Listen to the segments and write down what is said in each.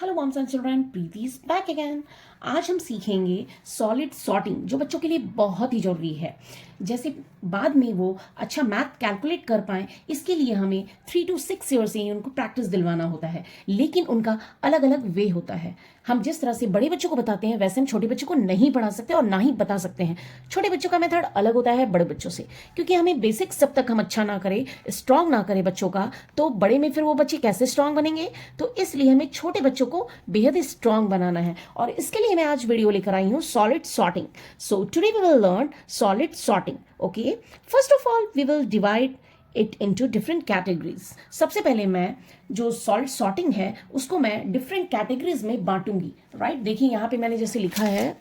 Hello moms and children, Preeti is back again. आज हम सीखेंगे सॉलिड सॉर्टिंग, जो बच्चों के लिए बहुत ही ज़रूरी है। जैसे बाद में वो अच्छा मैथ कैलकुलेट कर पाएँ, इसके लिए हमें 3 to 6 ईयर से ही उनको प्रैक्टिस दिलवाना होता है। लेकिन उनका अलग अलग वे होता है। हम जिस तरह से बड़े बच्चों को बताते हैं वैसे हम छोटे बच्चों को नहीं पढ़ा सकते और ना ही बता सकते हैं। छोटे बच्चों का मेथड अलग होता है बड़े बच्चों से, क्योंकि हमें बेसिक्स जब तक हम अच्छा ना करें, स्ट्रांग ना करें बच्चों का, तो बड़े में फिर वो बच्चे कैसे स्ट्रांग बनेंगे। तो इसलिए हमें छोटे बच्चों को बेहद ही स्ट्रांग बनाना है, और इसके लिए मैं आज वीडियो लेकर आई हूँ solid sorting. So today we will learn solid sorting. Okay, first of all we will divide it into different categories. सबसे पहले मैं जो सॉलिड सॉर्टिंग है उसको मैं डिफरेंट कैटेगरीज में बांटूंगी। राइट, देखिए यहाँ पे मैंने जैसे लिखा है,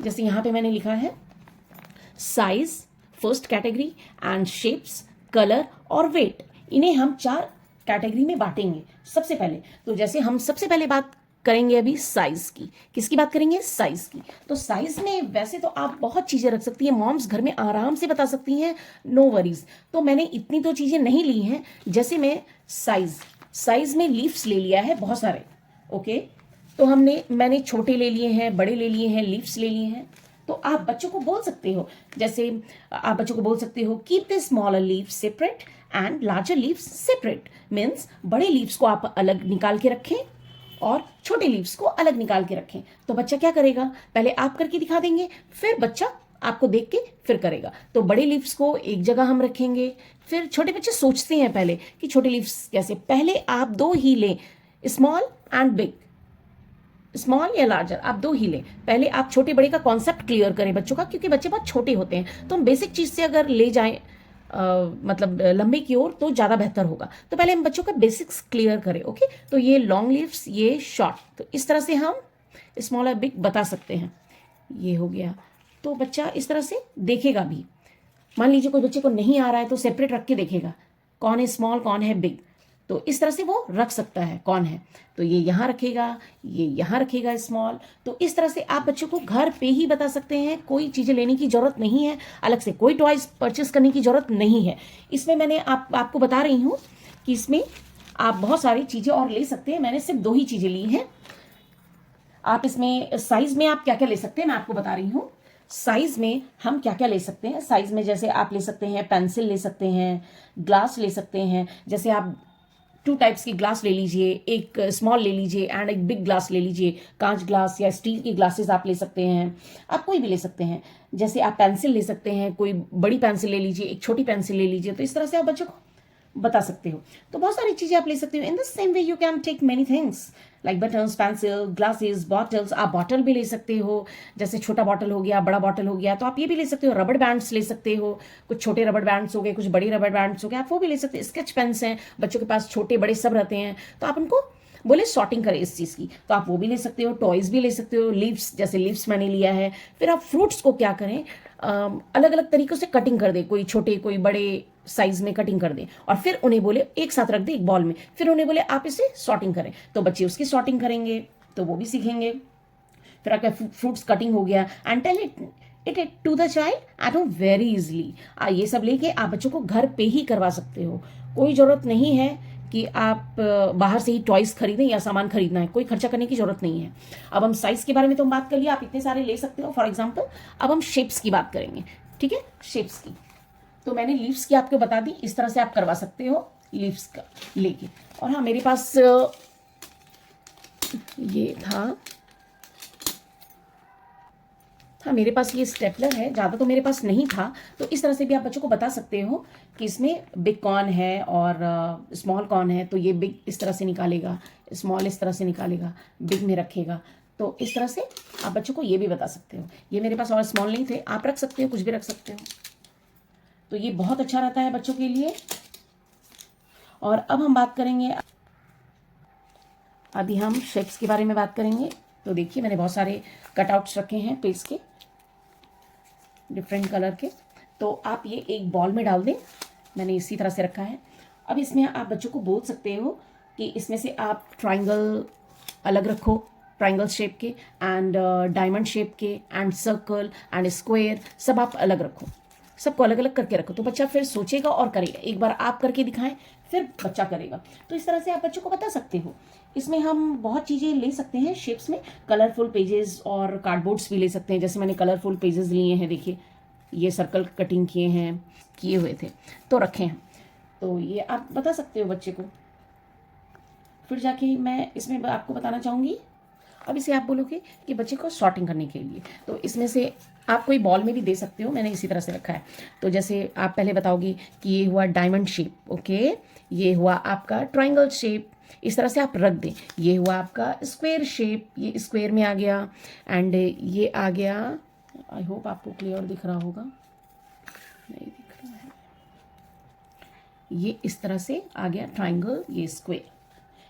जैसे यहाँ पे मैंने लिखा है size first category and shapes, colour और वेट। इन्हें हम 4 कैटेगरी में बांटेंगे। सबसे पहले तो जैसे हम सबसे पहले बात करेंगे अभी साइज की। किसकी बात करेंगे? साइज की। तो साइज में वैसे तो आप बहुत चीजें रख सकती हैं, मॉम्स घर में आराम से बता सकती हैं, नो वरीज। तो मैंने इतनी तो चीजें नहीं ली हैं। जैसे मैं साइज में लीव्स ले लिया है बहुत सारे। ओके, तो मैंने छोटे ले लिए हैं, बड़े ले लिए हैं, लीव्स ले लिए हैं। तो आप बच्चों को बोल सकते हो, जैसे आप बच्चों को बोल सकते हो keep the smaller leaves separate and larger leaves separate. Means बड़े लीव्स को आप अलग निकाल के रखें और छोटे लीव्स को अलग निकाल के रखें। तो बच्चा क्या करेगा, पहले आप करके दिखा देंगे, फिर बच्चा आपको देख के फिर करेगा। तो बड़े लीव्स को एक जगह हम रखेंगे, फिर छोटे बच्चे सोचते हैं पहले कि छोटे लीव्स कैसे। पहले आप 2 ही लें, स्मॉल एंड बिग, स्मॉल या लार्जर, आप 2 ही लें। पहले आप छोटे बड़े का कॉन्सेप्ट क्लियर करें बच्चों का, क्योंकि बच्चे बहुत छोटे होते हैं। तो हम बेसिक चीज से अगर ले जाएं मतलब लंबे की ओर, तो ज़्यादा बेहतर होगा। तो पहले हम बच्चों का बेसिक्स क्लियर करें। ओके, तो ये लॉन्ग लीव्स, ये शॉर्ट। तो इस तरह से हम स्मॉल और बिग बता सकते हैं। ये हो गया। तो बच्चा इस तरह से देखेगा भी। मान लीजिए कोई बच्चे को नहीं आ रहा है तो सेपरेट रख के देखेगा कौन है स्मॉल कौन है बिग। तो इस तरह से वो रख सकता है कौन है। तो ये यहाँ रखेगा, ये यहाँ रखेगा स्मॉल। तो इस तरह से आप बच्चों को घर पे ही बता सकते हैं, कोई चीज़ें लेने की जरूरत नहीं है, अलग से कोई टॉयज परचेस करने की जरूरत नहीं है। इसमें मैंने आपको बता रही हूँ कि इसमें आप बहुत सारी चीज़ें और ले सकते हैं। मैंने सिर्फ 2 ही चीज़ें ली हैं। आप इसमें साइज में आप क्या क्या ले सकते हैं मैं आपको बता रही हूँ। साइज में हम क्या क्या ले सकते हैं, साइज में जैसे आप ले सकते हैं पेंसिल ले सकते हैं, ग्लास ले सकते हैं। जैसे आप 2 टाइप्स की ग्लास ले लीजिए, एक स्मॉल ले लीजिए एंड एक बिग ग्लास ले लीजिए। कांच ग्लास या स्टील की ग्लासेस आप ले सकते हैं, आप कोई भी ले सकते हैं। जैसे आप पेंसिल ले सकते हैं, कोई बड़ी पेंसिल ले लीजिए, एक छोटी पेंसिल ले लीजिए। तो इस तरह से आप बच्चों को बता सकते हो। तो बहुत सारी चीजें आप ले सकते हो। In the same way you can take many things like buttons, pencil, glasses, bottles. आप बॉटल भी ले सकते हो, जैसे छोटा बॉटल हो गया, बड़ा बॉटल हो गया, तो आप ये भी ले सकते हो। रबड़ बैंड्स ले सकते हो, कुछ छोटे रबड़ बैंड्स हो गए, कुछ बड़े रबड़ बैंड्स हो गए, आप वो भी ले सकते हो। स्केच पेन्स हैं, बच्चों के पास छोटे बड़े सब रहते हैं, तो आप उनको बोले सॉर्टिंग करें इस चीज़ की, तो आप वो भी ले सकते हो। टॉयज भी ले सकते हो, लीव्स, जैसे लीव्स मैंने लिया है। फिर आप फ्रूट्स को क्या करें, अलग अलग तरीकों से कटिंग कर दे, कोई छोटे कोई बड़े साइज में कटिंग कर दें, और फिर उन्हें बोले एक साथ रख दे एक बॉल में, फिर उन्हें बोले आप इसे सॉर्टिंग करें। तो बच्चे उसकी सॉर्टिंग करेंगे, तो वो भी सीखेंगे। फिर आपका फ्रूट्स कटिंग हो गया and tell it to the child at home very easily. ये सब लेके आप बच्चों को घर पे ही करवा सकते हो। कोई ज़रूरत नहीं है कि आप बाहर से ही टॉयज खरीदें या सामान खरीदना है, कोई खर्चा करने की जरूरत नहीं है। अब हम साइज के बारे में तो हम बात कर लिया, आप इतने सारे ले सकते हो। फॉर एग्जाम्पल अब हम शेप्स की बात करेंगे। ठीक है, शेप्स की तो मैंने लीव्स की आपको बता दी, इस तरह से आप करवा सकते हो लीव्स का लेके। और हाँ, मेरे पास ये था, हाँ मेरे पास ये स्टेपलर है, ज़्यादा तो मेरे पास नहीं था। तो इस तरह से भी आप बच्चों को बता सकते हो कि इसमें बिग कौन है और स्मॉल कौन है। तो ये बिग इस तरह से निकालेगा, स्मॉल इस तरह से निकालेगा, बिग में रखेगा। तो इस तरह से आप बच्चों को ये भी बता सकते हो। ये मेरे पास और स्मॉल नहीं थे, आप रख सकते हो, कुछ भी रख सकते हो। तो ये बहुत अच्छा रहता है बच्चों के लिए। और अब हम बात करेंगे, अभी हम शेप्स के बारे में बात करेंगे। तो देखिए मैंने बहुत सारे कटआउट्स रखे हैं पेज के, डिफरेंट कलर के। तो आप ये एक बॉल में डाल दें, मैंने इसी तरह से रखा है। अब इसमें आप बच्चों को बोल सकते हो कि इसमें से आप ट्राइंगल अलग रखो, ट्राइंगल शेप के एंड डायमंड शेप के एंड सर्कल एंड स्क्वायर, सब आप अलग रखो। सबको अलग अलग करके रखो, तो बच्चा फिर सोचेगा और करेगा। एक बार आप करके दिखाएं, फिर बच्चा करेगा। तो इस तरह से आप बच्चों को बता सकते हो। इसमें हम बहुत चीज़ें ले सकते हैं शेप्स में, कलरफुल पेजेस और कार्डबोर्ड्स भी ले सकते हैं। जैसे मैंने कलरफुल पेजेस लिए हैं, देखिए ये सर्कल कटिंग किए हुए थे तो रखे हैं। तो ये आप बता सकते हो बच्चे को। फिर जाके मैं इसमें आपको बताना चाहूँगी, अब इसे आप बोलोगे कि बच्चे को सॉर्टिंग करने के लिए, तो इसमें से आप कोई बॉल में भी दे सकते हो, मैंने इसी तरह से रखा है। तो जैसे आप पहले बताओगे कि ये हुआ डायमंड शेप, ओके, ये हुआ आपका ट्रायंगल शेप, इस तरह से आप रख दें। ये हुआ आपका स्क्वायर शेप, ये स्क्वायर में आ गया, एंड ये आ गया, आई होप आपको क्लियर दिख रहा होगा, नहीं दिख रहा है, ये इस तरह से आ गया ट्रायंगल, ये स्क्वायर।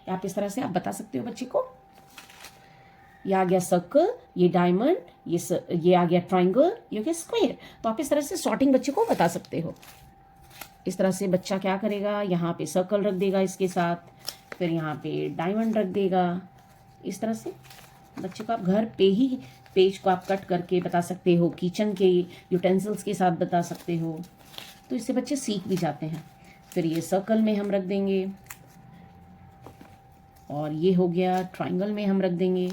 आप इस तरह से आप बता सकते हो बच्चे को। ये आ गया सर्कल, ये डायमंड, ये आ गया ट्रायंगल, ये हो गया स्क्वायर। तो आप इस तरह से सॉर्टिंग बच्चे को बता सकते हो। इस तरह से बच्चा क्या करेगा, यहाँ पे सर्कल रख देगा इसके साथ, फिर यहाँ पे डायमंड रख देगा। इस तरह से बच्चे को आप घर पे ही पेज को आप कट करके बता सकते हो, किचन के यूटेंसिल्स के साथ बता सकते हो, तो इससे बच्चे सीख भी जाते हैं। फिर ये सर्कल में हम रख देंगे, और ये हो गया ट्रायंगल में हम रख देंगे।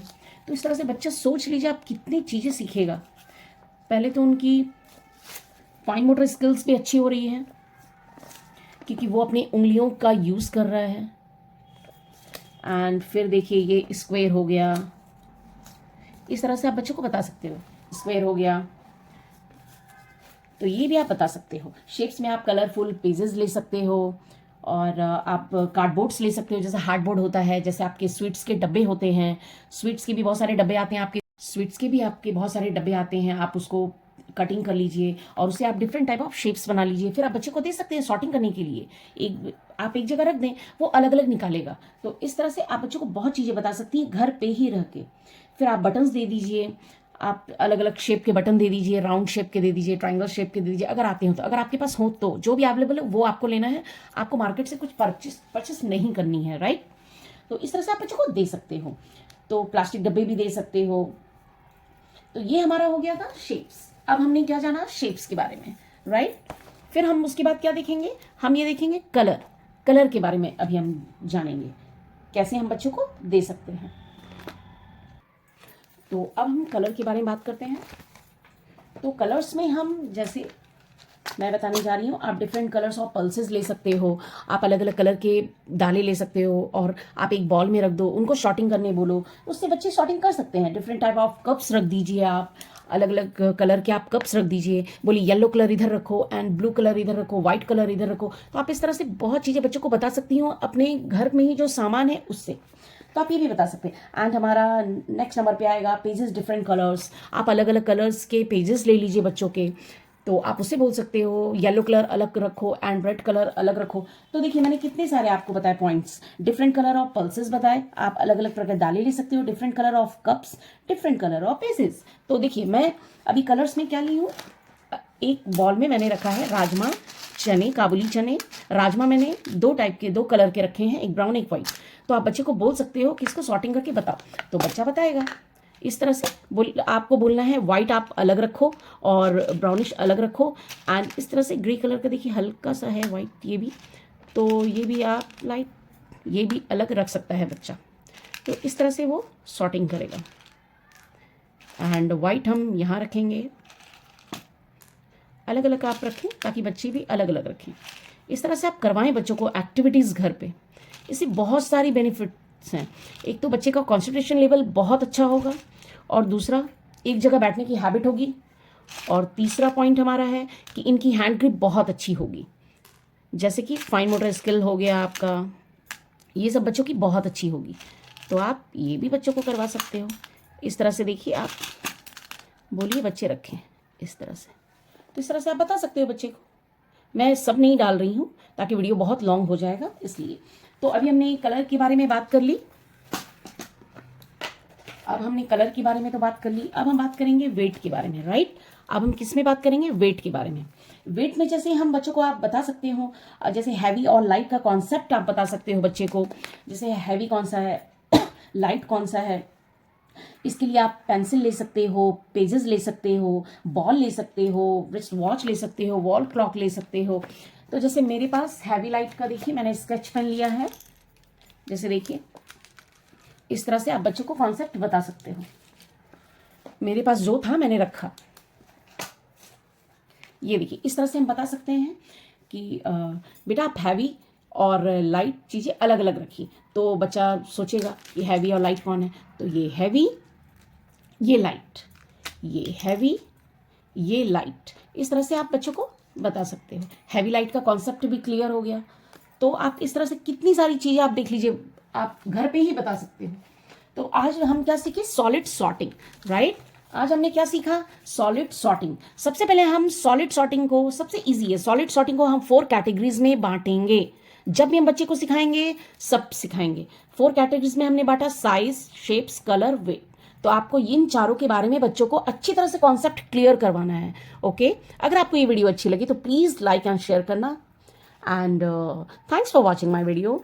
तो इस तरह से बच्चा सोच लीजिए आप कितनी चीज़ें सीखेगा। पहले तो उनकी फाइन मोटर स्किल्स भी अच्छी हो रही है, क्योंकि वो अपनी उंगलियों का यूज़ कर रहा है। एंड फिर देखिए ये स्क्वायर हो गया, इस तरह से आप बच्चों को बता सकते हो, स्क्वायर हो गया। तो ये भी आप बता सकते हो। शेप्स में आप कलरफुल पेजेस ले सकते हो, और आप कार्डबोर्ड्स ले सकते हो, जैसे हार्डबोर्ड होता है, जैसे आपके स्वीट्स के डब्बे होते हैं, स्वीट्स के भी बहुत सारे डब्बे आते हैं, आपके स्वीट्स के भी आपके बहुत सारे डब्बे आते हैं। आप उसको कटिंग कर लीजिए और उसे आप डिफरेंट टाइप ऑफ शेप्स बना लीजिए, फिर आप बच्चे को दे सकते हैं सॉर्टिंग करने के लिए। आप एक जगह रख दें, वो अलग अलग निकालेगा। तो इस तरह से आप बच्चों को बहुत चीज़ें बता सकती हैं घर पे ही रह के। फिर आप बटन्स दे दीजिए, आप अलग अलग शेप के बटन दे दीजिए, राउंड शेप के दे दीजिए, ट्रायंगल शेप के दे दीजिए, अगर आते हो तो। अगर आपके पास हो तो जो भी अवेलेबल है वो आपको लेना है, आपको मार्केट से कुछ परचेस नहीं करनी है, राइट। तो इस तरह से आप बच्चों को दे सकते हो। तो प्लास्टिक डब्बे भी दे सकते हो। तो ये हमारा हो गया था शेप्स। अब हमने क्या जाना, शेप्स के बारे में, राइट। फिर हम उसके बाद क्या देखेंगे, हम ये देखेंगे कलर के बारे में अभी हम जानेंगे, कैसे हम बच्चों को दे सकते हैं। तो अब हम कलर के बारे में बात करते हैं। तो कलर्स में हम, जैसे मैं बताने जा रही हूँ, आप डिफरेंट कलर्स ऑफ पल्सेस ले सकते हो, आप अलग अलग कलर के दाने ले सकते हो, और आप एक बॉल में रख दो, उनको शॉर्टिंग करने बोलो, उससे बच्चे शॉर्टिंग कर सकते हैं। डिफरेंट टाइप ऑफ कप्स रख दीजिए, आप अलग अलग कलर के आप कप्स रख दीजिए, बोलिए येलो कलर इधर रखो एंड ब्लू कलर इधर रखो, व्हाइट कलर इधर रखो। तो आप इस तरह से बहुत चीज़ें बच्चों को बता सकती हो अपने घर में ही जो सामान है उससे। तो आप ये भी बता सकते हैं। एंड हमारा नेक्स्ट नंबर पे आएगा पेजेस डिफरेंट कलर्स। आप अलग अलग कलर्स के पेजेस ले लीजिए बच्चों के, तो आप उससे बोल सकते हो येलो कलर अलग रखो एंड रेड कलर अलग रखो। तो देखिए मैंने कितने सारे आपको बताए points, different colour of pulses बताए, आप अलग अलग प्रकार दालें ले सकते हो, different colour of cups, different colour of pages. तो देखिए मैं अभी कलर्स में क्या ली हूँ, एक बॉल में मैंने रखा है राजमा, चने, काबुली चने। राजमा मैंने दो टाइप के, दो कलर के रखे हैं, एक ब्राउन एक वाइट। तो आप बच्चे को बोल सकते हो कि इसको सॉर्टिंग करके बताओ, तो बच्चा बताएगा। इस तरह से आपको बोलना है वाइट आप अलग रखो और ब्राउनिश अलग रखो। एंड इस तरह से ग्रे कलर का देखिए हल्का सा है वाइट, ये भी, तो ये भी आप लाइट, ये भी अलग रख सकता है बच्चा। तो इस तरह से वो सॉर्टिंग करेगा। एंड वाइट हम यहाँ रखेंगे, अलग अलग आप रखें ताकि बच्चे भी अलग अलग रखें। इस तरह से आप करवाएं बच्चों को एक्टिविटीज़ घर पे, इससे बहुत सारी बेनिफिट्स हैं। एक तो बच्चे का कॉन्सेंट्रेशन लेवल बहुत अच्छा होगा, और दूसरा एक जगह बैठने की हैबिट होगी, और तीसरा पॉइंट हमारा है कि इनकी हैंड ग्रिप बहुत अच्छी होगी, जैसे कि फाइन मोटर स्किल हो गया आपका, ये सब बच्चों की बहुत अच्छी होगी। तो आप ये भी बच्चों को करवा सकते हो। इस तरह से देखिए, आप बोलिए बच्चे रखें इस तरह से। तो इस तरह से आप बता सकते हो बच्चे को। मैं सब नहीं डाल रही हूँ ताकि वीडियो बहुत लॉन्ग हो जाएगा, इसलिए। तो अभी हमने कलर के बारे में बात कर ली। अब हमने कलर के बारे में तो बात कर ली, अब हम बात करेंगे वेट के बारे में, राइट। अब हम किस में बात करेंगे, वेट के बारे में। वेट में जैसे हम बच्चों को आप बता सकते हो, जैसे हैवी और लाइट का कॉन्सेप्ट आप बता सकते हो बच्चे को, जैसे हैवी कौन सा है, लाइट कौन सा है, इसके लिए आप पेंसिल ले सकते हो, पेजेस ले सकते हो, बॉल ले सकते हो, रिस्ट वॉच ले सकते हो, वॉल क्लॉक ले सकते हो। तो जैसे मेरे पास हैवी लाइट का देखिए मैंने स्केच पेन लिया है। जैसे देखिए इस तरह से आप बच्चों को कॉन्सेप्ट बता सकते हो। मेरे पास जो था मैंने रखा। ये देखिए इस तरह से हम बता सकते हैं कि बेटा आप हैवी और लाइट चीज़ें अलग अलग रखिए। तो बच्चा सोचेगा कि हैवी और लाइट कौन है। तो ये हैवी, ये लाइट, ये हैवी, ये लाइट। इस तरह से आप बच्चों को बता सकते हो। हैवी लाइट का कॉन्सेप्ट भी क्लियर हो गया। तो आप इस तरह से कितनी सारी चीज़ें आप देख लीजिए, आप घर पे ही बता सकते हो। तो आज हम क्या सीखे? Solid sorting, right. आज हमने क्या सीखा? Solid sorting. सबसे पहले हम सॉलिड सॉर्टिंग को, सबसे इजी है, सॉलिड सॉर्टिंग को हम 4 कैटेगरीज में बांटेंगे। जब भी हम बच्चे को सिखाएंगे सब सिखाएंगे। 4 कैटेगरीज में हमने बांटा, साइज, शेप्स, कलर, वेट। तो आपको इन चारों के बारे में बच्चों को अच्छी तरह से कॉन्सेप्ट क्लियर करवाना है। ओके, अगर आपको ये वीडियो अच्छी लगी तो प्लीज लाइक एंड शेयर करना। And thanks for watching my video.